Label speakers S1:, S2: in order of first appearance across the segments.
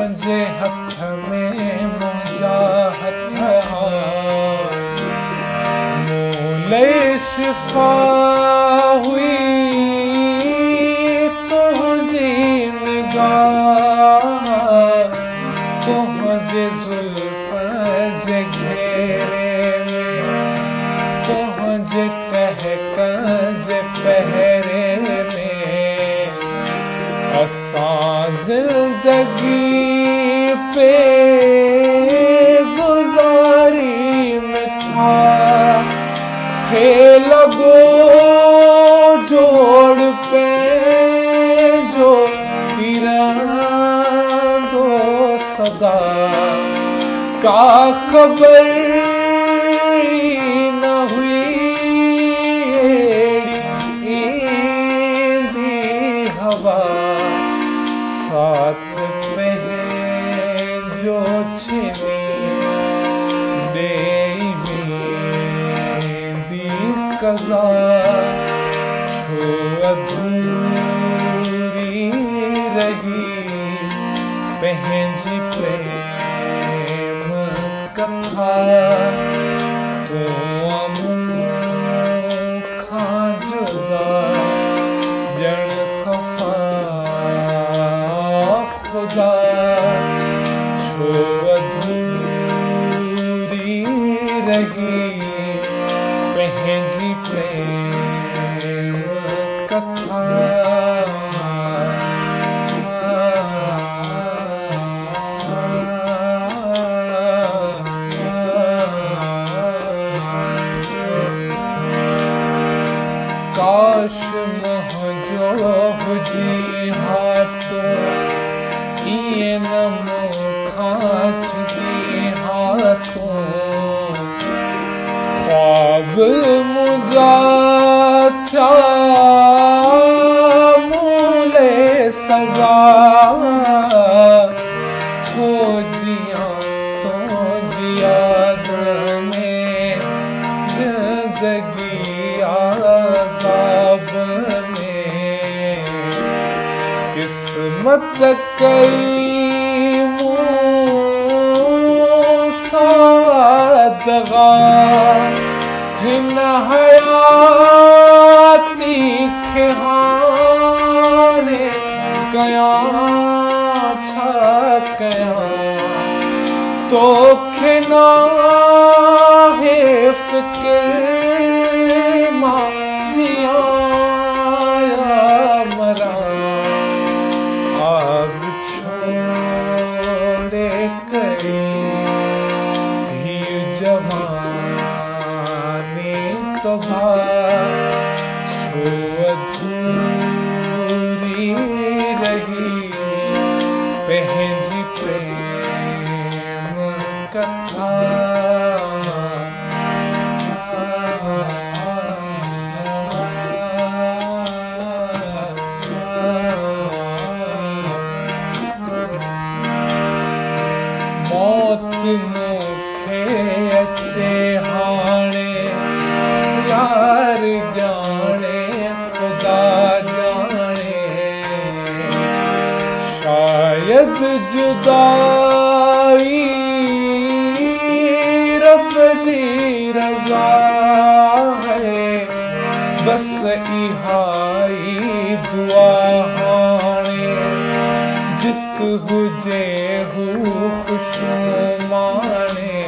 S1: जे हथ में मुंहिंजा हथ मूले शिफ़ा हुई तुंहिंजी निगाह तुंहिंजे ज़ुल्फ़ जे घेरे में तुंहिंजे टहक जे पहरे में असां ज़िंदगी पे गुज़ारी मिठा थे लॻो जोड़ पे जो इरादो सदा का ख़बर न हुई ईंदी हवा साथ पंहिंजो छिनी ॾेई वेंदी क़ज़ा छो अधूरी रही पंहिंजी प्रेम कथा तूं मूंखां जुदा ॼण ख़फ़ा खुदा छो अधूरी रही पंहिंजी प्रेम कथा काश मुंहिंजो हुजी हा तो इएं न मूंखां छॾी हा तो ख्वाब मुंहिंजा थिया मूले सज़ा थो जियां तुंहिंजी याद में ज़िंदगी आज़ाब में किस्मत कई मूंसां दगा हिन हयाती खे हाणे कयां छा कयां तोखे नाहे फ़िक्र मां जियां या मरां आज़ छोड़े कई हीअ जवानी तबाह छो अधूरी रही पंहिंजी प्रेम कथा मौत मूंखे अचे हाणे यार ॼाणे ख़ुदा ॼाणे शायद जुदाई रब जी रज़ा है बस इहाई दुआ हाणे जित हुजे हू ख़ुशू माणे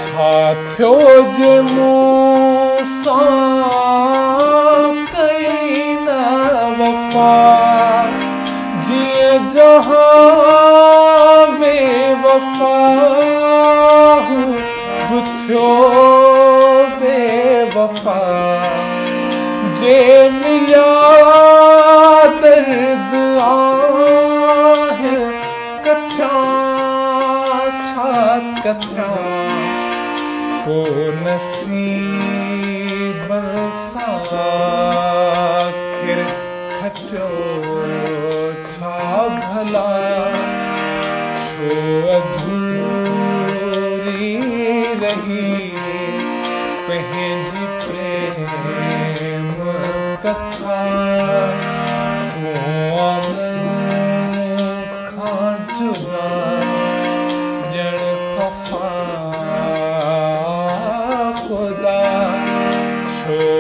S1: छा थियो जे मूंसां कई न वफ़ा जीअं जहां बेवफ़ा बि थियो बेवफ़ा जे मिलिया दर्द आहे कथियां छा कथियां को नसीब सां आखिर खटियो छा भला छो अधूरी रही पंहिंजी प्रेम कथा तूं छो